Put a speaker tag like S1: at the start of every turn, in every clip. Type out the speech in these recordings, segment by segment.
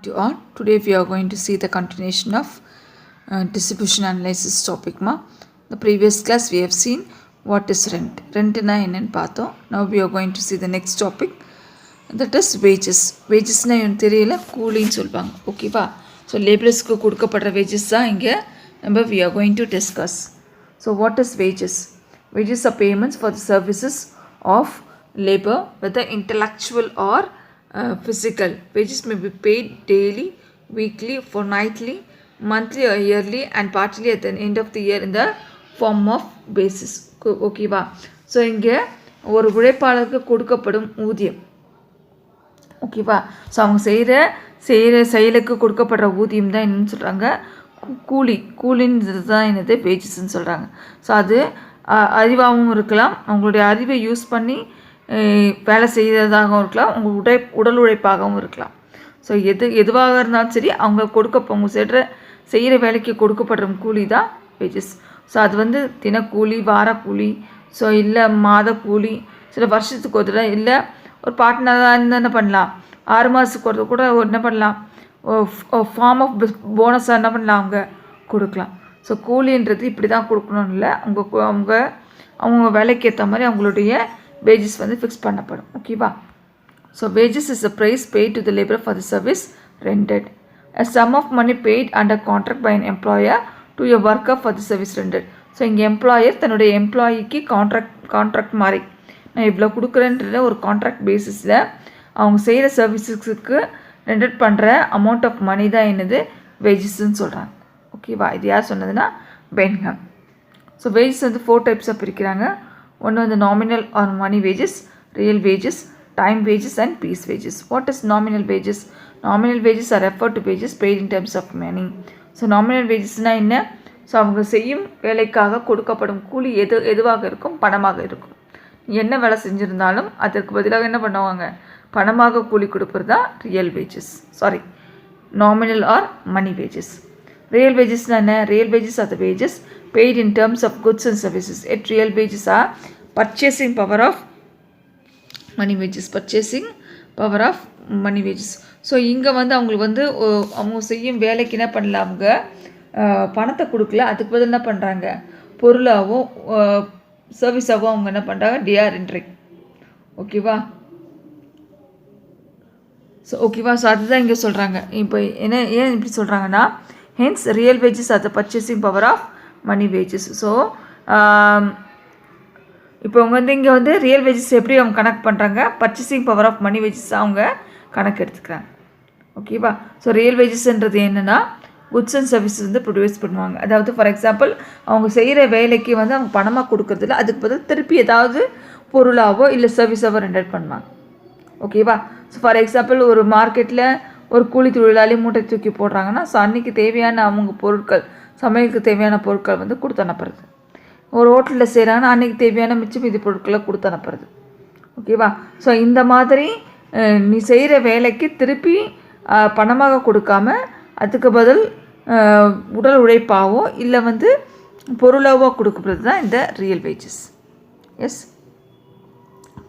S1: To all, today we are going to see the continuation of distribution analysis topic. The previous class we have seen what is rent. Rent na enna pathom. Now we are going to see the next topic, that is wages. Wages na ennu theriyala கூலி ன்னு சொல்வாங்க. ஓகேவா? So laborers-க்கு கொடுக்கப்படுற wages தான் இங்க நம்ம we are going to discuss. So what is wages? Wages are payments for the services of labor, whether intellectual or physical. Wages may be paid daily, weekly, fortnightly, monthly or yearly, and partly at the end of the year in the form of basis. ஓகேவா? So இங்கே ஒரு உழைப்பாளருக்கு கொடுக்கப்படும் ஊதியம். ஓகேவா? So அவங்க செய்கிற செயலுக்கு கொடுக்கப்படுற ஊதியம் தான் என்னன்னு சொல்கிறாங்க, கூலின்றது தான் என்னது வேஜஸ்ன்னு சொல்கிறாங்க. ஸோ அது அறிவாகவும் இருக்கலாம், அவங்களுடைய அறிவை யூஸ் பண்ணி வேலை செய்கிறதாகவும் இருக்கலாம், உங்கள் உடல் உழைப்பாகவும் இருக்கலாம். ஸோ எதுவாக இருந்தாலும் சரி அவங்க செய்கிற வேலைக்கு கொடுக்கப்படுற கூலி தான் வேஜஸ். ஸோ அது வந்து தினக்கூலி, வாரக்கூலி, ஸோ இல்லை மாத கூலி, சில வருஷத்துக்கு ஒரு தடவை, இல்லை ஒரு பார்ட்னராக இருந்தால் என்ன பண்ணலாம், 6 மாதத்துக்கு ஒரு கூட என்ன பண்ணலாம், ஃபார்ம் ஆஃப் போனஸாக என்ன பண்ணலாம் அவங்க கொடுக்கலாம். ஸோ கூலின்றது இப்படி தான் கொடுக்கணும்னு இல்லை, அவங்க வேலைக்கு ஏற்ற மாதிரி அவங்களுடைய வேஜஸ் வந்து ஃபிக்ஸ் பண்ணப்படும். ஓகேவா? So wages is a price paid to the labour for the service rendered. A sum of money paid under contract by an employer to a worker for the service rendered. So இங்கே employer தன்னுடைய எம்ப்ளாயிக்கு contract மாதிரி நான் இவ்வளோ கொடுக்குறேன்ற ஒரு contract பேசிஸில் அவங்க செய்கிற சர்வீஸஸுக்கு rented பண்ணுற அமௌண்ட் ஆஃப் மணி தான் என்னது வேஜஸ்ன்னு சொல்கிறாங்க. ஓகேவா? இது யார் சொன்னதுன்னா பென்ஹாம். ஸோ வேஜஸ் வந்து 4 டைப்ஸாக பிரிக்கிறாங்க. ஒன்று வந்து nominal or money wages, real wages, time wages and piece wages. What is nominal wages? Nominal wages are referred to wages paid in terms of money. So nominal wages na என்ன? So அவங்க செய்யும் வேலைக்காக கொடுக்கப்படும் கூலி எதுவாக இருக்கும், பணமாக இருக்கும். என்ன வேலை செஞ்சுருந்தாலும் அதற்கு பதிலாக என்ன பண்ணுவாங்க, பணமாக கூலி கொடுப்பது தான் real wages, nominal or money wages. Real வேஜஸ்னா என்ன? Real wages are the wages paid in terms of goods and services. At real wages are purchasing power of money wages, purchasing power of money wages. So இங்கே வந்து அவங்களுக்கு வந்து அவங்க செய்யும் வேலைக்கு என்ன பண்ணல, அவங்க பணத்தை கொடுக்கல, அதுக்கு பதில் என்ன பண்ணுறாங்க, பொருளாகவும் சர்வீஸாகவும் அவங்க என்ன பண்ணுறாங்க, டிஆர் ரெண்டரிங். ஓகேவா? ஸோ அதுதான் இங்கே சொல்கிறாங்க. இப்போ ஏன் இப்படி சொல்கிறாங்கன்னா, hence real wages are the purchasing power of money wages. So இப்போ அவங்க வந்து இங்கே வந்து ரியல் வேஜஸ் எப்படி அவங்க கனெக்ட் பண்ணுறாங்க, purchasing power of money wages அவங்க கணக்கு எடுத்துக்கிறாங்க. ஓகேவா? ஸோ ரியல் வேஜஸ்ன்றது என்னென்னா குட்ஸ் அண்ட் சர்வீஸ் வந்து ப்ரொடியூஸ் பண்ணுவாங்க. அதாவது ஃபார் எக்ஸாம்பிள் அவங்க செய்கிற வேலைக்கு வந்து அவங்க பணமாக கொடுக்கறதில்ல, அதுக்கு பதில் திருப்பி ஏதாவது பொருளாவோ இல்லை சர்வீஸாவோ ரெண்டர் பண்ணுவாங்க. ஓகேவா? ஸோ ஃபார் எக்ஸாம்பிள் ஒரு மார்க்கெட்டில் ஒரு கூலி தொழிலாளி மூட்டை தூக்கி போடுறாங்கன்னா, ஸோ அன்றைக்கி தேவையான அவங்க பொருட்கள், சமையலுக்கு தேவையான பொருட்கள் வந்து கொடுத்து அனுப்புறது. ஒரு ஹோட்டலில் செய்கிறாங்கன்னா அன்றைக்கி தேவையான மிச்சம் மீதி பொருட்களை கொடுத்து அனுப்புறது. ஓகேவா? ஸோ இந்த மாதிரி நீ செய்கிற வேலைக்கு திருப்பி பணமாக கொடுக்காம அதுக்கு பதில் உடல் உழைப்பாவோ இல்லை வந்து பொருளாவோ கொடுக்கப்படுறது தான் இந்த ரியல் வேஜஸ். எஸ்.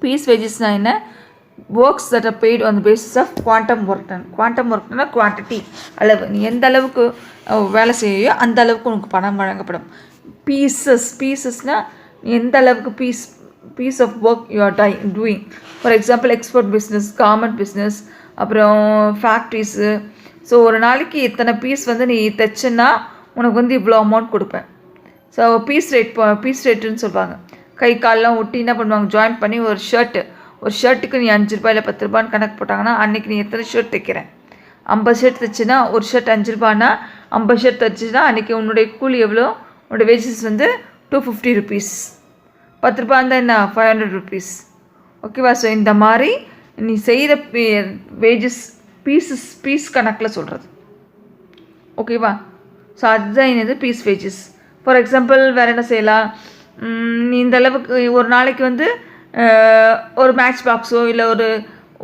S1: பீஸ் வேஜஸ்னால் என்ன? Works that are paid on the basis of quantum work done. Quantum ஒர்க்னா குவான்டிட்டி, அளவு, நீ எந்த அளவுக்கு வேலை செய்யோ அந்த அளவுக்கு உனக்கு பணம் வழங்கப்படும். பீசஸ்னால் எந்த அளவுக்கு piece of work you are doing. For example export business, garment business, அப்புறம் ஃபேக்ட்ரிஸு. ஸோ ஒரு நாளைக்கு இத்தனை பீஸ் வந்து நீ தைச்சன்னா உனக்கு வந்து இவ்வளோ அமௌண்ட் கொடுப்பேன். ஸோ பீஸ் ரேட்டுன்னு சொல்லுவாங்க. கை கால்லாம் ஒட்டி என்ன பண்ணுவாங்க, ஜாயின் பண்ணி ஒரு ஷர்ட்டுக்கு நீ 5 ரூபாய் இல்லை 10 ரூபான்னு கணக்கு போட்டாங்கன்னா அன்றைக்கி நீ எத்தனை ஷர்ட் தைக்கிறேன், 50 ஷர்ட் தைச்சுன்னா ஒரு ஷர்ட் 5 ரூபான்னா 50 ஷர்ட் தைச்சுன்னா அன்றைக்கி உன்னுடைய கூலி எவ்வளோ, உன்னோட வேஜஸ் வந்து 250 ருபீஸ். 10 ரூபா இருந்தால் என்ன, 500 ருபீஸ். ஓகேவா? ஸோ இந்த மாதிரி நீ செய்கிற வேஜஸ் பீஸ் கணக்கில் சொல்கிறது. ஓகேவா? ஸோ அதுதான் என்னது பீஸ் வேஜஸ். ஃபார் எக்ஸாம்பிள் வேறு என்ன செய்யலாம், நீ இந்த அளவுக்கு ஒரு நாளைக்கு வந்து ஒரு மேட்ச் பாக்ஸோ இல்லை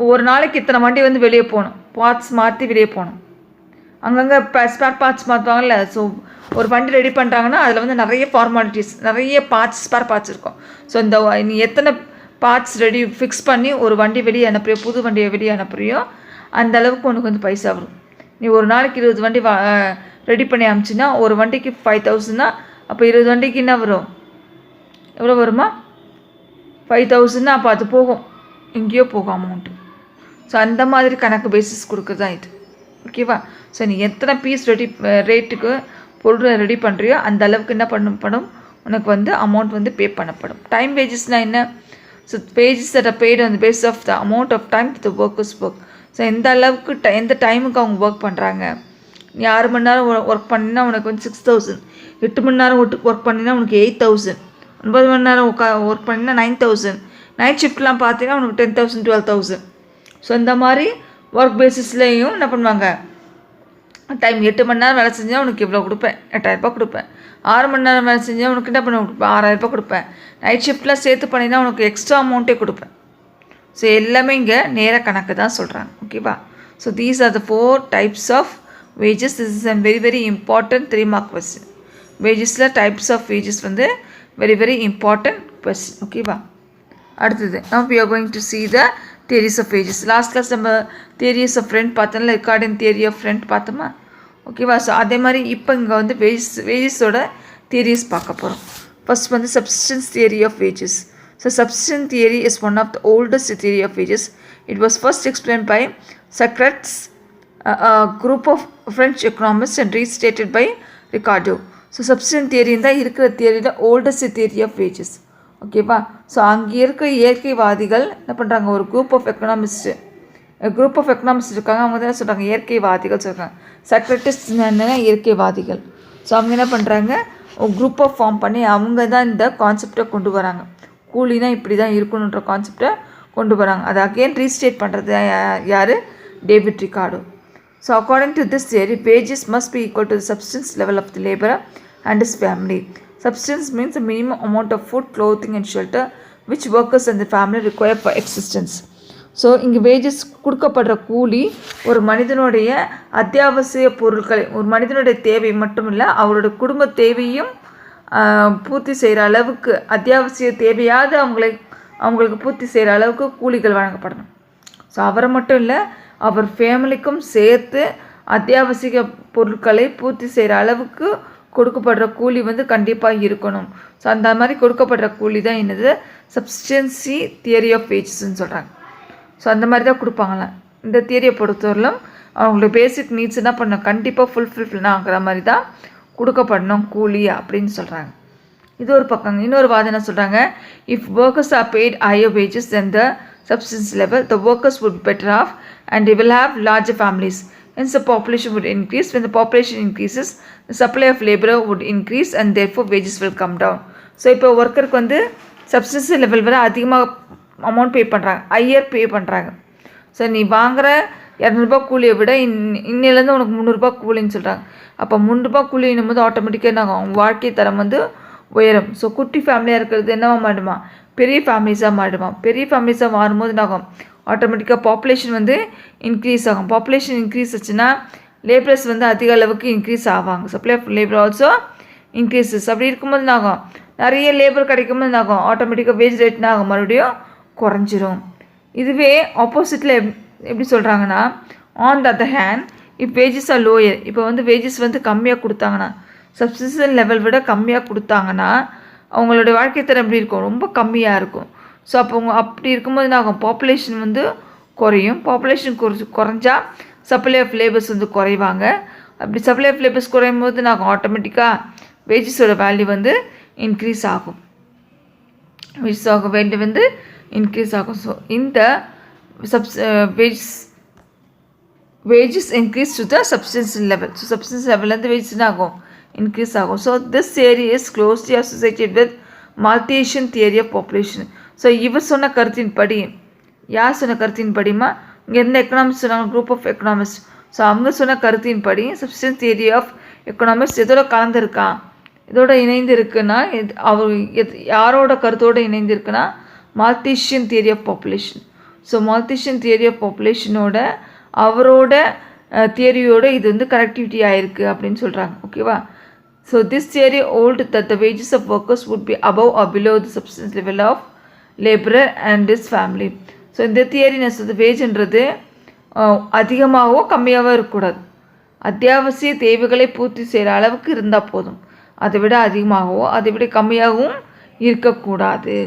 S1: ஒரு நாளைக்கு இத்தனை வண்டி வந்து வெளியே போகணும், பார்ட்ஸ் மாற்றி வெளியே போகணும். அங்கங்கே ஸ்பேர் பார்ட்ஸ் மாற்றுவாங்கல்ல. ஸோ ஒரு வண்டி ரெடி பண்ணுறாங்கன்னா அதில் வந்து நிறைய ஃபார்மாலிட்டிஸ், நிறைய ஸ்பேர் பார்ட்ஸ் இருக்கும். ஸோ இந்த நீ எத்தனை பார்ட்ஸ் ஃபிக்ஸ் பண்ணி ஒரு வண்டி வெளியே அனுப்புறியோ, புது வண்டியை வெளியே அனுப்புறியோ அந்த அளவுக்கு உனக்கு வந்து பைசா வரும். நீ ஒரு நாளைக்கு 20 வண்டி ரெடி பண்ணி அமிச்சின்னா ஒரு வண்டிக்கு 5000னா அப்போ 20 வண்டிக்கு என்ன வரும், எவ்வளோ வருமா, 5000னா அப்போ அது போகும், எங்கேயோ போகும் அமௌண்ட்டு. ஸோ அந்த மாதிரி கணக்கு பேசிஸ் கொடுக்குறது தான் இது. ஓகேவா? ஸோ நீ எத்தனை பீஸ் ரேட்டுக்கு பொருள் ரெடி பண்ணுறியோ அந்த அளவுக்கு என்ன பண்ணப்படும், உனக்கு வந்து அமௌண்ட் வந்து பே பண்ணப்படும். டைம் வேஜஸ்னால் என்ன? So wages that are paid on the basis of the amount of time the workers work. So எந்த அளவுக்கு எந்த டைமுக்கு அவங்க ஒர்க் பண்ணுறாங்க. நீ 6 மணி நேரம் ஒர்க் பண்ணினா உனக்கு வந்து 6000, 8 மணி நேரம் ஒர்க் பண்ணினா உனக்கு 8000, 9 மணி நேரம் ஒர்க் பண்ணினா 9000, நைட் ஷிஃப்ட்லாம் பார்த்தீங்கன்னா உனக்கு 10,000 12,000. ஸோ இந்த மாதிரி ஒர்க் பேசிஸ்லேயும் என்ன பண்ணுவாங்க, டைம் 8 மணி நேரம் வேலை செஞ்சால் உனக்கு இவ்வளோ கொடுப்பேன், 8000 கொடுப்பேன். 6 மணி நேரம் வேலை செஞ்சால் உனக்கு என்ன பண்ண கொடுப்பேன், 6000 கொடுப்பேன். நைட் ஷிஃப்ட்லாம் சேர்த்து பண்ணினா உனக்கு எக்ஸ்ட்ரா அமௌண்ட்டே கொடுப்பேன். ஸோ எல்லாமே இங்கே நேர கணக்கு தான் சொல்கிறாங்க. ஓகேவா? So these are the 4 types of wages. This is a very very important 3 mark question. வேஜஸில் டைப்ஸ் ஆஃப் வேஜஸ் வந்து வெரி வெரி இம்பார்ட்டன்ட் கொஸ்டின். ஓகேவா? அடுத்தது now we are going to see the theories of wages. Last class நம்ம theories of rent பார்த்தோம்ல, Ricardian theory of rent பார்த்தோமா? ஓகேவா? So அதே மாதிரி இப்போ இங்கே வந்து வேஜஸோட தியரிஸ் பார்க்க போகிறோம். ஃபர்ஸ்ட் வந்து subsistence theory of wages. So subsistence theory is one of the oldest theory of wages. It was first explained by Socrates, a group of French economists, and restated by Ricardo. So subsistence theory தான் இருக்கிற தியரியில் oldest theory of wages. ஓகேவா? So அங்கே இருக்க இயற்கைவாதிகள் என்ன பண்ணுறாங்க, ஒரு group of economist இருக்காங்க. அவங்க தான் சொல்கிறாங்க இயற்கைவாதிகள் சொல்கிறாங்க. சக்ரட்டிஸ்ட் என்னன்னா இயற்கைவாதிகள். ஸோ அவங்க என்ன பண்ணுறாங்க, ஒரு குரூப்பை ஃபார்ம் பண்ணி அவங்க தான் இந்த கான்செப்டை கொண்டு வராங்க. கூலினா இப்படி தான் இருக்கணுன்ற கான்செப்டை கொண்டு வராங்க. அதை அகெயின் ரீஸ்டேட் பண்ணுறது யார், David Ricardo. So according to this theory wages must be equal to the subsistence level of the labourer and his family. Subsistence means the minimum amount of food, clothing and shelter which workers and the family require for existence. So இங்கே wages கொடுக்கப்படுற கூலி ஒரு மனிதனுடைய அத்தியாவசிய பொருட்களை, ஒரு மனிதனுடைய தேவை மட்டும் இல்லை அவரோட குடும்ப தேவையும் பூர்த்தி செய்கிற அளவுக்கு, அத்தியாவசிய தேவையாவது அவங்களுக்கு பூர்த்தி செய்கிற அளவுக்கு கூலிகள் வழங்கப்படணும். ஸோ அவரை மட்டும் இல்லை அவர் ஃபேமிலிக்கும் சேர்த்து அத்தியாவசிய பொருட்களை பூர்த்தி செய்கிற அளவுக்கு கொடுக்கப்படுற கூலி வந்து கண்டிப்பாக இருக்கணும். ஸோ அந்த மாதிரி கொடுக்கப்படுற கூலி தான் என்னது, சப்ஸ்டன்சி தியரி ஆஃப் வேஜஸ்ன்னு சொல்கிறாங்க. ஸோ அந்த மாதிரி தான் கொடுப்பாங்களாம். இந்த தியரியை பொறுத்தவரையிலும் அவங்களோட பேசிக் நீட்ஸ் என்ன பண்ணணும், கண்டிப்பாக ஃபுல்ஃபில் ஆகிற மாதிரி தான் கொடுக்கப்படணும் கூலி அப்படின்னு சொல்கிறாங்க. இது ஒரு பக்கம். இன்னொரு வாதம் என்ன சொல்கிறாங்க, if workers are paid higher wages then the subsistence level the workers would better off and they will have larger families. Hence the population would increase. When the population increases, the supply of labor would increase and therefore wages will come down. So இப்போ ஒர்க்கருக்கு வந்து substance level வரை அதிகமாக amount pay பண்ணுறாங்க, higher பே பண்ணுறாங்க. So நீ வாங்குகிற 200 கூலியை விட இன்னிலேருந்து உனக்கு 300 கூலின்னு சொல்கிறாங்க. அப்போ 300 கூலின்னும் போது ஆட்டோமேட்டிக்காக என்ன ஆகும், வாழ்க்கை தரம் வந்து உயரும். ஸோ குட்டி ஃபேமிலியாக இருக்கிறது என்னவா மாறுமா, பெரிய ஃபேமிலிஸாக மாறுமா. பெரிய ஃபேமிலிஸாக மாறும்போது என்ன ஆகும், ஆட்டோமேட்டிக்காக பாப்புலேஷன் வந்து இன்க்ரீஸ் ஆகும். பாப்புலேஷன் இன்க்ரீஸ் ஆச்சுன்னா லேபர்ஸ் வந்து அதிக அளவுக்கு இன்க்ரீஸ் ஆவாங்க. Supply of labour also increases. அப்படி இருக்கும்போது என்ன ஆகும், நிறைய லேபர் கிடைக்கும்போது என்ன ஆகும், ஆட்டோமேட்டிக்காக வேஜ் ரேட்னா ஆகும், மறுபடியும் குறைஞ்சிரும். இதுவே ஆப்போசிட்டில் எப்படி சொல்கிறாங்கன்னா, ஆன் த அதர் ஹேண்ட் இப் வேஜஸ் ஆர் லோயர், இப்போ வந்து வேஜஸ் வந்து கம்மியாக கொடுத்தாங்கன்னா, சப்சிஸ்டன் லெவல் விட கம்மியாக கொடுத்தாங்கன்னா அவங்களுடைய வாழ்க்கை தரம் எப்படி இருக்கும், ரொம்ப கம்மியாக இருக்கும். ஸோ அப்போ அப்படி இருக்கும்போது என்ன ஆகும், பாப்புலேஷன் வந்து குறையும். பாப்புலேஷன் குறைஞ்சா சப்ளை ஆஃப் லேபர்ஸ் வந்து குறைவாங்க. அப்படி சப்ளை ஆஃப் லேபர்ஸ் குறையும் போது என்ன ஆகும், ஆட்டோமேட்டிக்காக வேஜஸோட வேல்யூ வந்து இன்க்ரீஸ் ஆகும். வேல்யூ வந்து இன்க்ரீஸ் ஆகும். ஸோ இந்த wages increase to the subsistence level. So subsistence level wages என்ன ஆகும், இன்க்ரீஸ் ஆகும். So this theory is closely associated with Malthusian theory of population. So இவர் சொன்ன கருத்தின்படி, யார் சொன்ன கருத்தின்படிமா, இங்கே எந்த எக்கனாமிக்ஸ் சொன்னாங்க, குரூப் ஆஃப் எக்கனாமிக்ஸ். ஸோ அவங்க சொன்ன கருத்தின்படி சப்ஸ்டன்ஸ் தியரி ஆஃப் எக்கனாமிக்ஸ் இதோட கலந்துருக்கான், இதோட இணைந்து இருக்குன்னா, அவர் யாரோட கருத்தோடு இணைந்து இருக்குன்னா Malthusian theory of population. So Malthusian theory of பாப்புலேஷனோட அவரோட தியரியோட இது வந்து கனெக்டிவிட்டி ஆகிருக்கு அப்படின்னு சொல்கிறாங்க. ஓகேவா? So this theory hold that the wages of workers would be above or below the subsistence level of labourer and his family. So இந்த தியரி நான் சொல்றது வேஜ்ன்றது அதிகமாகவோ கம்மியாகவோ இருக்கக்கூடாது. அத்தியாவசிய தேவைகளை பூர்த்தி செய்கிற அளவுக்கு இருந்தால் போதும், அதை விட அதிகமாகவோ அதை விட கம்மியாகவும் இருக்கக்கூடாது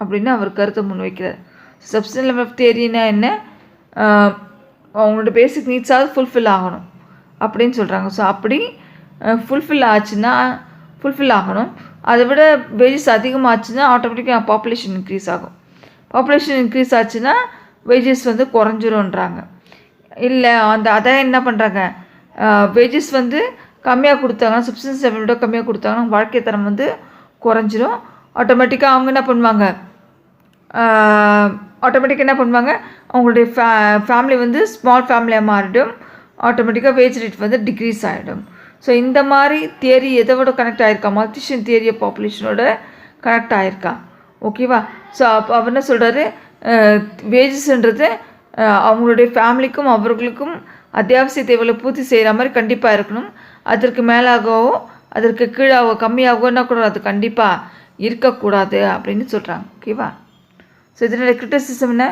S1: அப்படின்னு அவர் கருத்தை முன்வைக்கிறார். சப்ஸ்டன்ஸ் லெவல் ஆஃப் தியரினா என்ன, அவங்களோட பேசிக் நீட்ஸாவது ஃபுல்ஃபில் ஆகணும் அப்படின்னு சொல்கிறாங்க. ஸோ அப்படி ஃபுல்ஃபில் ஆகணும். அதை விட வேஜஸ் அதிகமாச்சுன்னா ஆட்டோமேட்டிக்காக பாப்புலேஷன் இன்க்ரீஸ் ஆகும். பாப்புலேஷன் இன்க்ரீஸ் ஆச்சுன்னா வேஜஸ் வந்து குறைஞ்சிரும்ன்றாங்க. இல்லை அதான் என்ன பண்ணுறாங்க, வேஜஸ் வந்து கம்மியாக கொடுத்தாங்கன்னா, சப்ஸ்டன்ஸ் லெவலோட கம்மியாக கொடுத்தாங்கன்னா வாழ்க்கை தரம் வந்து குறைஞ்சிரும். ஆட்டோமேட்டிக்காக அவங்க என்ன பண்ணுவாங்க, அவங்களுடைய ஃபேமிலி வந்து ஸ்மால் ஃபேமிலியாக மாறிடும். ஆட்டோமேட்டிக்காக வேஜ் ரேட் வந்து டிக்ரீஸ் ஆகிடும். ஸோ இந்த மாதிரி தியரி எதோட கனெக்ட் ஆகிருக்கா, மல்டிஷன் தியரி ஆஃப் பாப்புலேஷனோட கனெக்ட் ஆகிருக்கா. ஓகேவா. ஸோ அவர் என்ன சொல்கிறாரு, வேஜஸ்ன்றது அவங்களுடைய ஃபேமிலிக்கும் அவர்களுக்கும் அத்தியாவசிய தேவைகளை பூர்த்தி செய்கிற மாதிரி கண்டிப்பாக இருக்கணும். அதற்கு மேலாகவோ அதற்கு கீழாகவோ கம்மியாகவோ என்ன கூட அது கண்டிப்பாக இருக்கக்கூடாது அப்படின்னு சொல்கிறாங்க. ஓகேவா. ஸோ இதனோட கிரிட்டிசிசம் என்ன,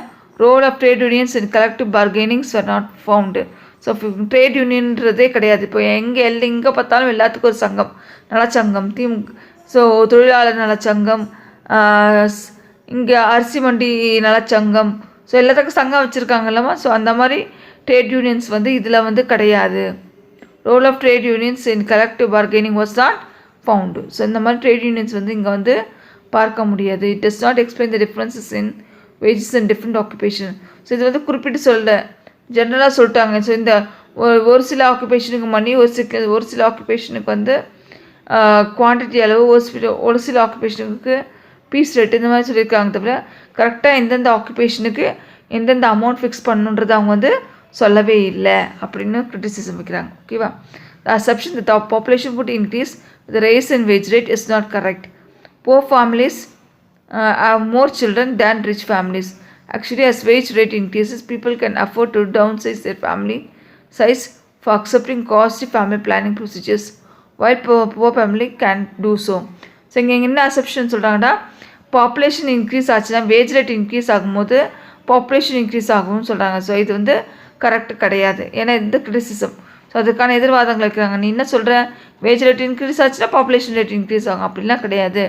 S1: role of trade unions in collective bargainings are not found. So trade யூனியன்றதே கிடையாது. இப்போ எங்கே பார்த்தாலும் எல்லாத்துக்கும் ஒரு சங்கம், நலச்சங்கம், ஸோ தொழிலாளர் நலச்சங்கம், இங்கே அரிசி மண்டி நலச்சங்கம், ஸோ எல்லாத்துக்கும் சங்கம் வச்சுருக்காங்க இல்லாமா. ஸோ அந்த மாதிரி ட்ரேட் யூனியன்ஸ் வந்து இதில் வந்து கிடையாது. Role of trade unions in collective bargaining was not found. So இந்த மாதிரி ட்ரேட் யூனியன்ஸ் வந்து இங்கே வந்து பார்க்க முடியாது. It does not explain the differences in wages and different occupation. So இது வந்து குறிப்பிட்டு ஜென்ரலாக சொல்லிட்டாங்க. ஸோ இந்த ஒரு சில ஆக்குபேஷனுக்கு மணி, ஒரு சில ஆக்குபேஷனுக்கு வந்து குவான்டிட்டி அளவு, ஒரு சில ஆக்குபேஷனுக்கு பீஸ் ரேட்டு, இந்த மாதிரி சொல்லியிருக்காங்க. தவிர கரெக்டாக எந்தெந்த ஆக்குபேஷனுக்கு எந்தெந்த அமௌண்ட் ஃபிக்ஸ் பண்ணுன்றது அவங்க வந்து சொல்லவே இல்லை அப்படின்னு கிரிட்டிசிசம் வைக்கிறாங்க. ஓகேவா. The assumption that the population would increase with the rise in wage rate is not correct. Poor families have more children than rich families. Actually, as wage rate increases, people can afford to downsize their family size for accepting costly family planning procedures, while poor family can do so. So இங்கே என்ன assumption சொல்கிறாங்கன்னா, population increase ஆச்சுன்னா wage rate increase ஆகும்போது population increase ஆகும்னு சொல்கிறாங்க. So இது வந்து correct கிடையாது. ஏன்னா இந்த கிரிட்டிசிசம். ஸோ அதுக்கான எதிர்வாதங்கள் இருக்கிறாங்க. நீ என்ன சொல்கிற, வேஜ் ரேட் இன்க்ரீஸ் ஆச்சுன்னா பாப்புலேஷன் ரேட் இன்க்ரீஸ் ஆகும், அப்படிலாம் கிடையாது.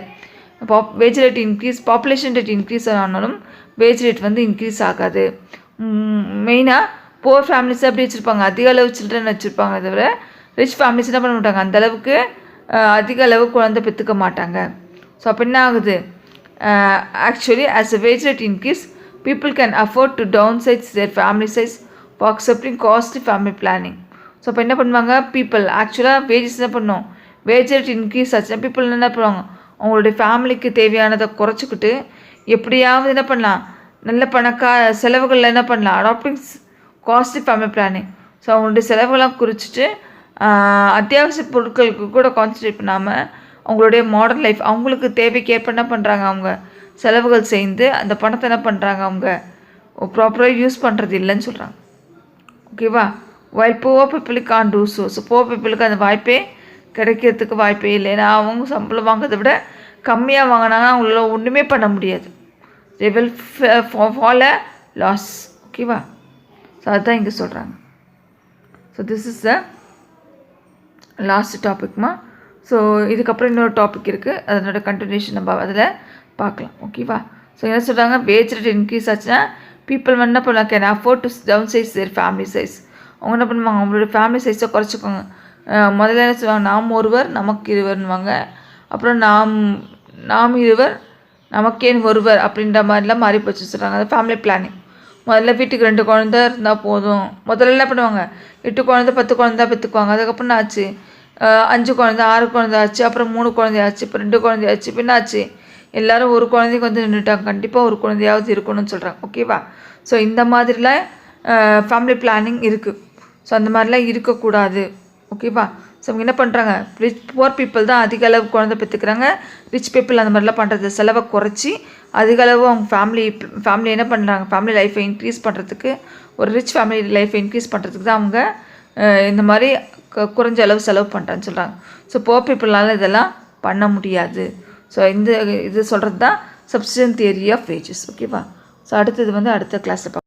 S1: Wage rate increase, population rate increase ஆனாலும் வேஜ் ரேட் வந்து இன்க்ரீஸ் ஆகாது. மெயினாக புவர் ஃபேமிலிஸ் அப்படி வச்சுருப்பாங்க, அதிக அளவு சில்ட்ரன் வச்சுருப்பாங்க. தவிர ரிச் ஃபேமிலிஸ் என்ன பண்ண மாட்டாங்க, அந்தளவுக்கு அதிக அளவு குழந்தை பெற்றுக்க மாட்டாங்க. ஸோ அப்போ என்ன ஆகுது, actually as a wage rate increase people can afford to downsize their family size for accepting costly family planning. So அப்போ என்ன பண்ணுவாங்க, பீப்புள் ஆக்சுவலாக வேஜஸ் என்ன பண்ணும், வேஜ் ரேட் இன்க்ரீஸ் ஆச்சுன்னா பீப்புள் என்ன பண்ணுவாங்க, அவங்களுடைய ஃபேமிலிக்கு தேவையானதை குறைச்சிக்கிட்டு எப்படியாவது என்ன பண்ணலாம், நல்ல செலவுகளில் என்ன பண்ணலாம், adopting costly family planning. So அவங்களுடைய செலவுகள்லாம் குறிச்சிட்டு அத்தியாவசிய பொருட்களுக்கு கூட கான்சன்ட்ரேட் பண்ணாமல் அவங்களுடைய மாடர்ன் லைஃப் அவங்களுக்கு தேவைக்கு ஏற்ப என்ன பண்ணுறாங்க, அவங்க செலவுகள் செய்து அந்த பணத்தை என்ன பண்ணுறாங்க, அவங்க ப்ராப்பராக யூஸ் பண்ணுறது இல்லைன்னு சொல்கிறாங்க. ஓகேவா. வைல் புவர் பீப்புளுக்கு can't do so. So poor பீப்புளுக்கு அந்த வாய்ப்பே கிடைக்கிறதுக்கு வாய்ப்பே இல்லை. ஏன்னா அவங்க சம்பளம் வாங்கிறத விட கம்மியாக வாங்கினாங்கன்னா அவங்களால ஒன்றுமே பண்ண முடியாது. They will fall a loss. ஓகேவா. ஸோ அதுதான் இங்கே சொல்கிறாங்க. So this is the last டாபிக்மா. ஸோ இதுக்கப்புறம் இன்னொரு டாபிக் இருக்குது, அதனோட கண்டினியூஷன் நம்ம அதில் பார்க்கலாம். ஓகேவா. ஸோ என்ன சொல்கிறாங்க, வேஜ் ரேட் இன்க்ரீஸ் ஆச்சுன்னா பீப்புள் என்ன பண்ணலாம், can afford to downsize their family size. அவங்க என்ன பண்ணுவாங்க, அவங்களோட ஃபேமிலி சைஸை குறைச்சிக்கோங்க. முதல்ல என்ன சொல்லுவாங்க, நாம் ஒருவர் நமக்கு இருவர்னுவாங்க. அப்புறம் நாம் இருவர் நமக்கேன் ஒருவர் அப்படின்ற மாதிரிலாம் மாறி போச்சு சொல்கிறாங்க. அது ஃபேமிலி பிளானிங். முதல்ல வீட்டுக்கு 2 குழந்தை இருந்தால் போதும். முதல்ல என்ன பண்ணுவாங்க, 8 குழந்தை 10 குழந்தை பெற்றுக்குவாங்க. அதுக்கப்புறம் என்ன ஆச்சு, 5 குழந்தை 6 குழந்தை ஆச்சு. அப்புறம் 3 குழந்தை ஆச்சு. இப்போ 2 குழந்தை ஆச்சு. இப்போ என்ன ஆச்சு, எல்லோரும் ஒரு குழந்தைக்கு வந்து நின்றுட்டாங்க. கண்டிப்பாக ஒரு குழந்தையாவது இருக்கணும்னு சொல்கிறாங்க. ஓகேவா. ஸோ இந்த மாதிரிலாம் ஃபேமிலி பிளானிங் இருக்குது. ஸோ அந்த மாதிரிலாம் இருக்கக்கூடாது. ஓகேவா. ஸோ அவங்க என்ன பண்ணுறாங்க, புவர் பீப்புள் தான் அதிக அளவு குழந்தை பெற்றுக்கிறாங்க. ரிச் பீப்புள் அந்த மாதிரிலாம் பண்ணுறது, செலவை குறைச்சி அதிக அளவு அவங்க ஃபேமிலி என்ன பண்ணுறாங்க, ஃபேமிலி லைஃப்பை இன்க்ரீஸ் பண்ணுறதுக்கு, ஒரு ரிச் ஃபேமிலி லைஃப்பை இன்க்ரீஸ் பண்ணுறதுக்கு தான் அவங்க இந்த மாதிரி குறைஞ்ச அளவு செலவு பண்ணுறான்னு சொல்கிறாங்க. ஸோ புவர் பீப்புளால் இதெல்லாம் பண்ண முடியாது. ஸோ இது சொல்கிறது தான் சப்ஸ்டிஷன் தியரி ஆஃப் வேஜஸ். ஓகேவா. ஸோ அடுத்தது வந்து அடுத்த கிளாஸில்